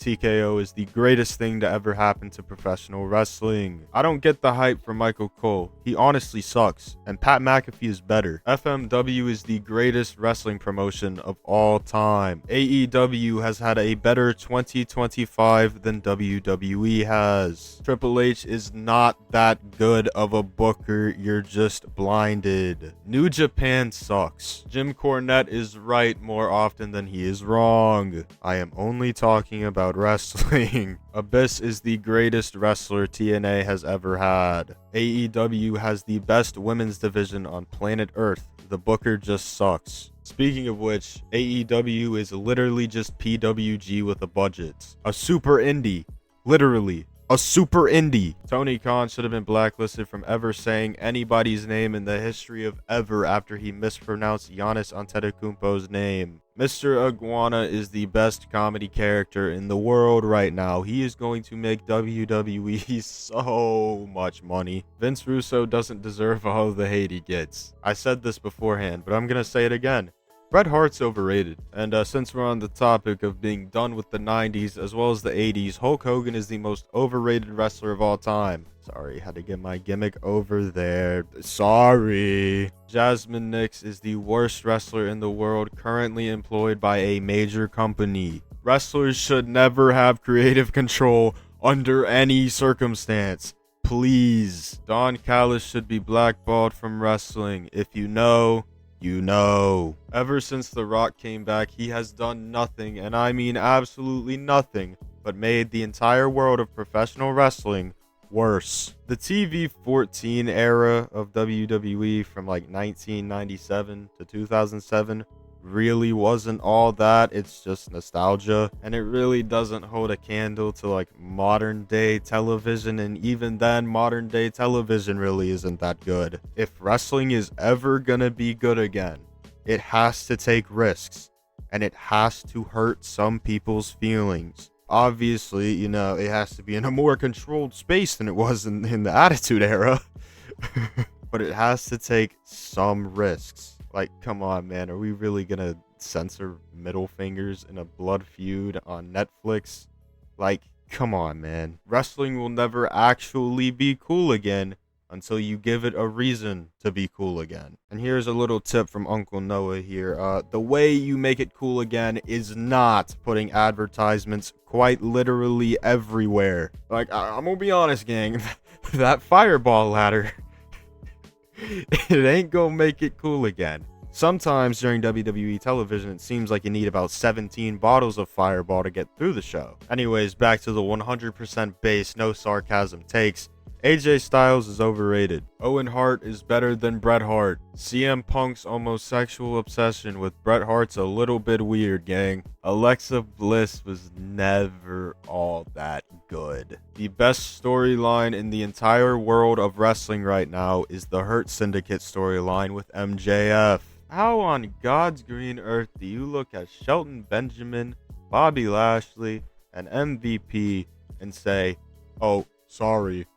TKO is the greatest thing to ever happen to professional wrestling. I don't get the hype for Michael Cole. He honestly sucks. And Pat McAfee is better. FMW is the greatest wrestling promotion of all time. AEW has had a better 2025 than WWE has. Triple H is not that good of a booker. You're just blinded. New Japan sucks. Jim Cornette is right more often than he is wrong. I am only talking about wrestling. Abyss is the greatest wrestler TNA has ever had. AEW has the best women's division on planet Earth. The booker just sucks. Speaking of which, AEW is literally just PWG with a budget. A super indie. Literally. A super indie. Tony Khan should have been blacklisted from ever saying anybody's name in the history of ever after he mispronounced Giannis Antetokounmpo's name. Mr. Iguana is the best comedy character in the world right now. He is going to make WWE so much money. Vince Russo doesn't deserve all the hate he gets. I said this beforehand, but I'm gonna say it again. Bret Hart's overrated, and since we're on the topic of being done with the 90s as well as the 80s, Hulk Hogan is the most overrated wrestler of all time. Sorry, had to get my gimmick over there. Sorry. Jasmine Nix is the worst wrestler in the world currently employed by a major company. Wrestlers should never have creative control under any circumstance. Please. Don Callis should be blackballed from wrestling. If you know, you know. Ever since The Rock came back, he has done nothing, and I mean absolutely nothing, but made the entire world of professional wrestling worse. The TV 14 era of WWE from like 1997 to 2007 really wasn't all that. It's just nostalgia, and it really doesn't hold a candle to like modern day television, and even then modern day television really isn't that good. If wrestling is ever gonna be good again, it has to take risks, and it has to hurt some people's feelings. Obviously, you know, it has to be in a more controlled space than it was in the Attitude Era. But it has to take some risks. Like, come on, man. Are we really gonna censor middle fingers in a blood feud on Netflix? Like, come on, man. Wrestling will never actually be cool again until you give it a reason to be cool again. And here's a little tip from Uncle Noah here. The way you make it cool again is not putting advertisements quite literally everywhere. Like, I'm gonna be honest, gang. That fireball ladder, it ain't gonna make it cool again. Sometimes during WWE television, it seems like you need about 17 bottles of Fireball to get through the show. Anyways, back to the 100% base, no sarcasm takes. AJ Styles is overrated. Owen Hart is better than Bret Hart. CM Punk's homosexual obsession with Bret Hart's a little bit weird, gang. Alexa Bliss was never all that good. The best storyline in the entire world of wrestling right now is the Hurt Syndicate storyline with MJF. How on God's green earth do you look at Shelton Benjamin, Bobby Lashley, and MVP and say, "Oh, sorry,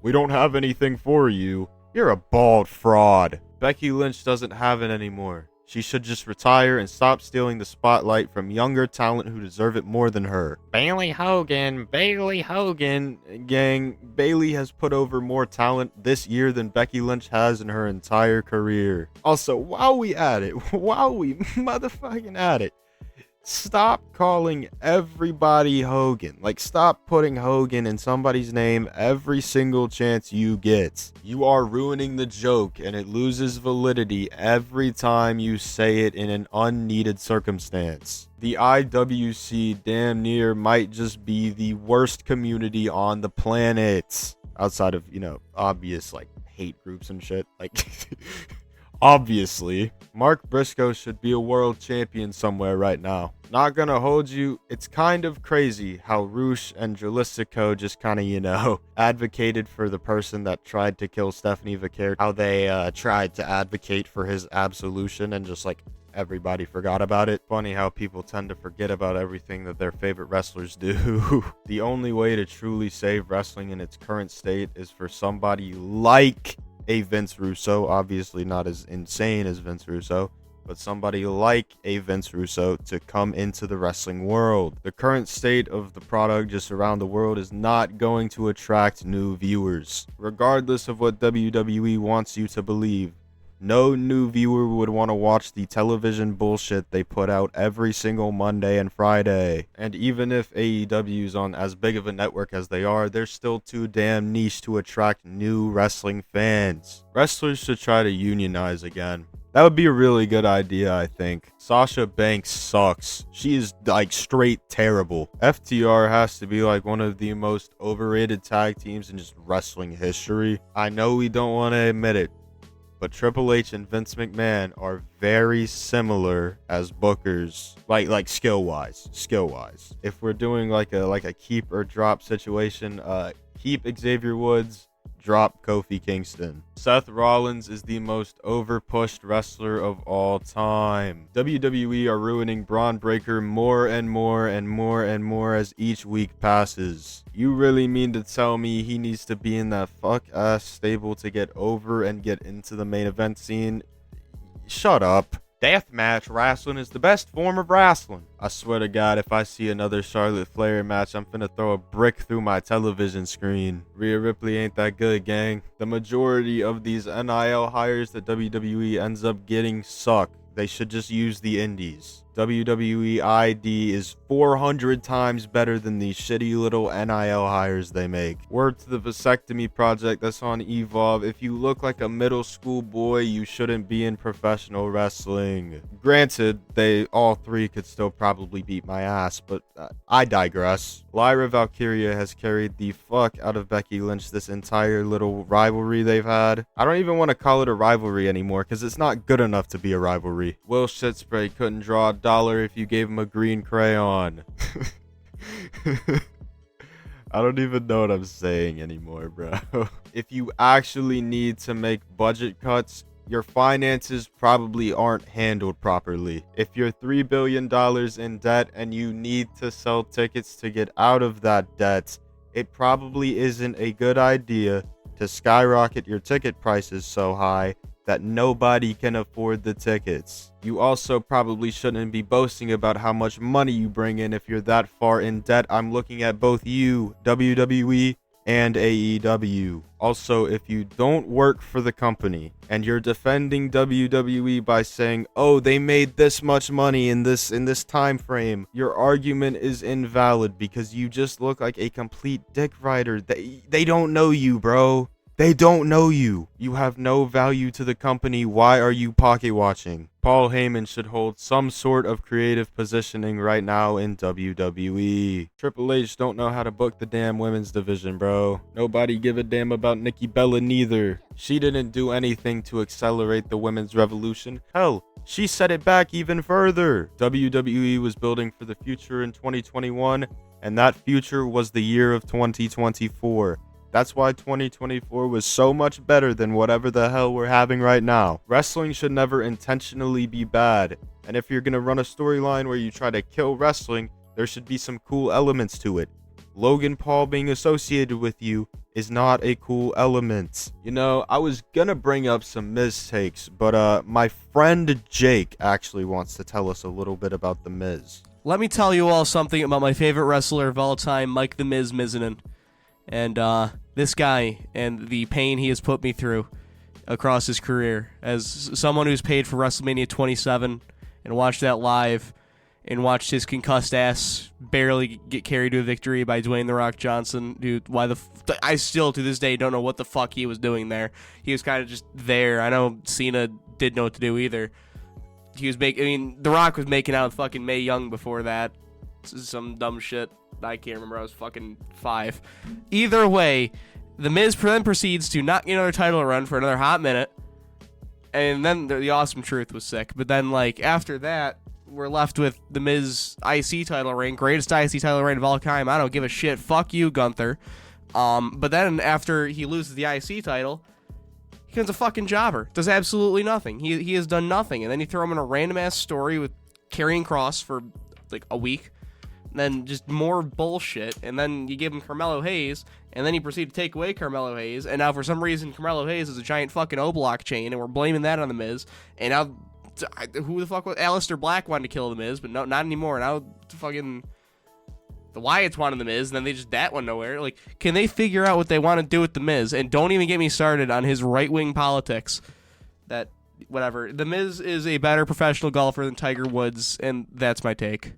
we don't have anything for you. You're a bald fraud." Becky Lynch doesn't have it anymore. She should just retire and stop stealing the spotlight from younger talent who deserve it more than her. Bailey Hogan. Gang, Bailey has put over more talent this year than Becky Lynch has in her entire career. Also, while we motherfucking at it, stop calling everybody Hogan. Like, stop putting Hogan in somebody's name every single chance you get. You are ruining the joke, and it loses validity every time you say it in an unneeded circumstance. The IWC damn near might just be the worst community on the planet. Outside of, you know, obvious, like, hate groups and shit. Like... Obviously, Mark Briscoe should be a world champion somewhere right now. Not gonna hold you, it's kind of crazy how Roosh and Jalisco just kind of, you know, advocated for the person that tried to kill Stephanie Vaquer. How they tried to advocate for his absolution and just like everybody forgot about it. Funny how people tend to forget about everything that their favorite wrestlers do. The only way to truly save wrestling in its current state is for somebody like a Vince Russo, obviously not as insane as Vince Russo, but somebody like a Vince Russo to come into the wrestling world. The current state of the product just around the world is not going to attract new viewers. Regardless of what WWE wants you to believe, no new viewer would want to watch the television bullshit they put out every single Monday and Friday. And even if AEW's on as big of a network as they are, they're still too damn niche to attract new wrestling fans. Wrestlers should try to unionize again. That would be a really good idea, I think. Sasha Banks sucks. She is like straight terrible. FTR has to be like one of the most overrated tag teams in just wrestling history. I know we don't want to admit it, but Triple H and Vince McMahon are very similar as bookers, like skill-wise. If we're doing like a keep or drop situation, keep Xavier Woods, drop Kofi Kingston. Seth Rollins is the most overpushed wrestler of all time. WWE are ruining Braun Breaker more and more and more and more as each week passes. You really mean to tell me he needs to be in that fuck-ass stable to get over and get into the main event scene? Shut up. Deathmatch wrestling is the best form of wrestling. I swear to God, if I see another Charlotte Flair match, I'm finna throw a brick through my television screen. Rhea Ripley ain't that good, gang. The majority of these NIL hires that WWE ends up getting suck. They should just use the indies. WWE ID is 400 times better than these shitty little NIL hires they make. Word to the vasectomy project that's on Evolve. If you look like a middle school boy, you shouldn't be in professional wrestling. Granted, they all three could still probably beat my ass, but I digress. Lyra Valkyria has carried the fuck out of Becky Lynch this entire little rivalry they've had. I don't even want to call it a rivalry anymore because it's not good enough to be a rivalry. Will Shitspray couldn't draw a dollar if you gave him a green crayon. I don't even know what I'm saying anymore, bro. If you actually need to make budget cuts, your finances probably aren't handled properly. If you're $3 billion in debt and you need to sell tickets to get out of that debt, it probably isn't a good idea to skyrocket your ticket prices so high that nobody can afford the tickets. You also probably shouldn't be boasting about how much money you bring in if you're that far in debt. I'm looking at both you, WWE, and AEW. Also, if you don't work for the company and you're defending WWE by saying, oh, they made this much money in this time frame, your argument is invalid because you just look like a complete dick rider. They don't know you, bro. They don't know you. You have no value to the company. Why are you pocket watching? Paul Heyman should hold some sort of creative positioning right now in WWE. Triple H don't know how to book the damn women's division, bro. Nobody give a damn about Nikki Bella neither. She didn't do anything to accelerate the women's revolution. Hell, she set it back even further. WWE was building for the future in 2021, and that future was the year of 2024. That's why 2024 was so much better than whatever the hell we're having right now. Wrestling should never intentionally be bad. And if you're gonna run a storyline where you try to kill wrestling, there should be some cool elements to it. Logan Paul being associated with you is not a cool element. You know, I was gonna bring up some Miz takes, but my friend Jake actually wants to tell us a little bit about the Miz. Let me tell you all something about my favorite wrestler of all time, Mike the Miz Mizanin. And this guy and the pain he has put me through across his career. As someone who's paid for WrestleMania 27 and watched that live and watched his concussed ass barely get carried to a victory by Dwayne "The Rock" Johnson, dude, I still to this day don't know what the fuck he was doing there. He was kind of just there. I know Cena didn't know what to do either. The Rock was making out with fucking Mae Young before that. Some dumb shit. I can't remember. I was fucking 5. Either way, The Miz then proceeds to not get another title run for another hot minute. And then the Awesome Truth was sick. But then, after that, we're left with The Miz IC title reign. Greatest IC title reign of all time. I don't give a shit. Fuck you, Gunther. But then, after he loses the IC title, he becomes a fucking jobber. Does absolutely nothing. He has done nothing. And then you throw him in a random-ass story with Karrion Kross for, a week. Then just more bullshit, and then you give him Carmelo Hayes, and then you proceed to take away Carmelo Hayes, and now for some reason Carmelo Hayes is a giant fucking O-Block chain, and we're blaming that on The Miz, and now who the fuck was Aleister Black wanted to kill the Miz, but no, not anymore. Now fucking the Wyatts wanted the Miz, and then they just that went nowhere. Like, can they figure out what they want to do with the Miz? And don't even get me started on his right-wing politics. That whatever. The Miz is a better professional golfer than Tiger Woods, and that's my take.